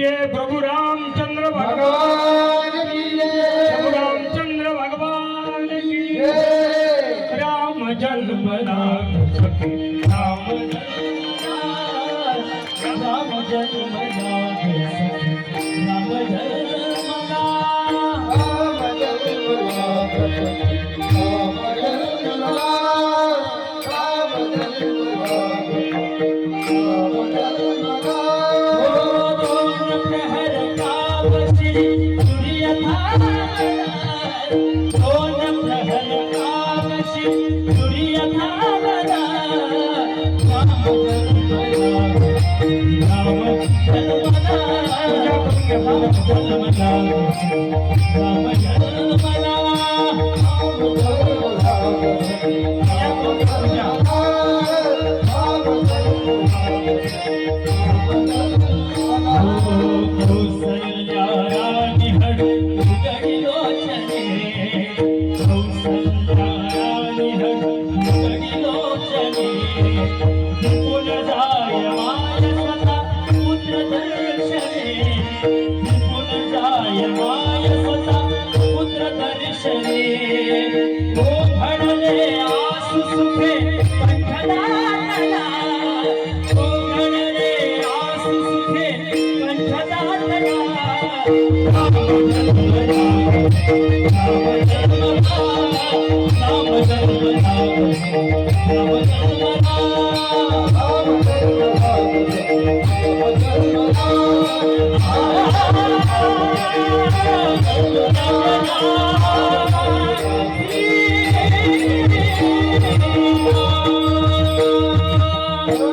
प्रभु रामचंद्र भगवान की जय। प्रभु रामचंद्र भगवान की जय। राम जन्म राम सखी राम जन्म राम जन्म राम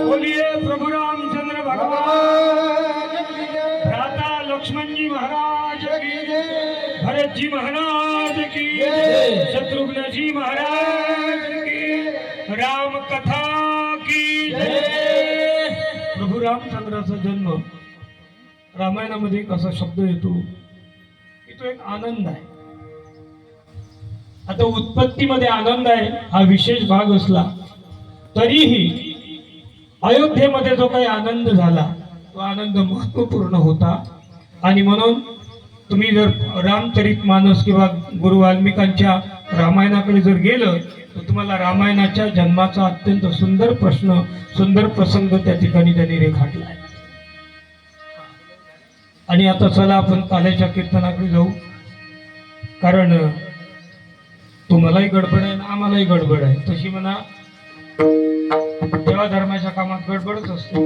बोलिए प्रभु रामचंद्र भगवान की जय। भ्राता लक्ष्मण जी महाराज की जय। भरत जी महाराज की जय। शत्रुघ्न जी महाराज की राम कथा की जय। प्रभु रामचंद्राचा जन्म रामायणामध्ये कसा शब्द येतो की तो एक आनंद आहे। आता उत्पत्तीमध्ये आनंद आहे हा विशेष भाग असला तरीही अयोध्येमध्ये जो काही आनंद झाला तो आनंद महत्वपूर्ण होता। आणि म्हणून तुम्ही जर रामचरितमानस किंवा गुरु वाल्मिकांच्या रामायणाकडे जर गेलं तर तुम्हाला रामायणाच्या जन्माचा अत्यंत सुंदर प्रसंग त्या ठिकाणी त्यांनी रेखाटला आहे। आणि आता चला आपण काल्याच्या कीर्तनाकडे जाऊ, कारण तुम्हालाही गडबड आहे आणि आम्हालाही गडबड आहे। तशी म्हणा देवा धर्माच्या कामात गडबडच असते।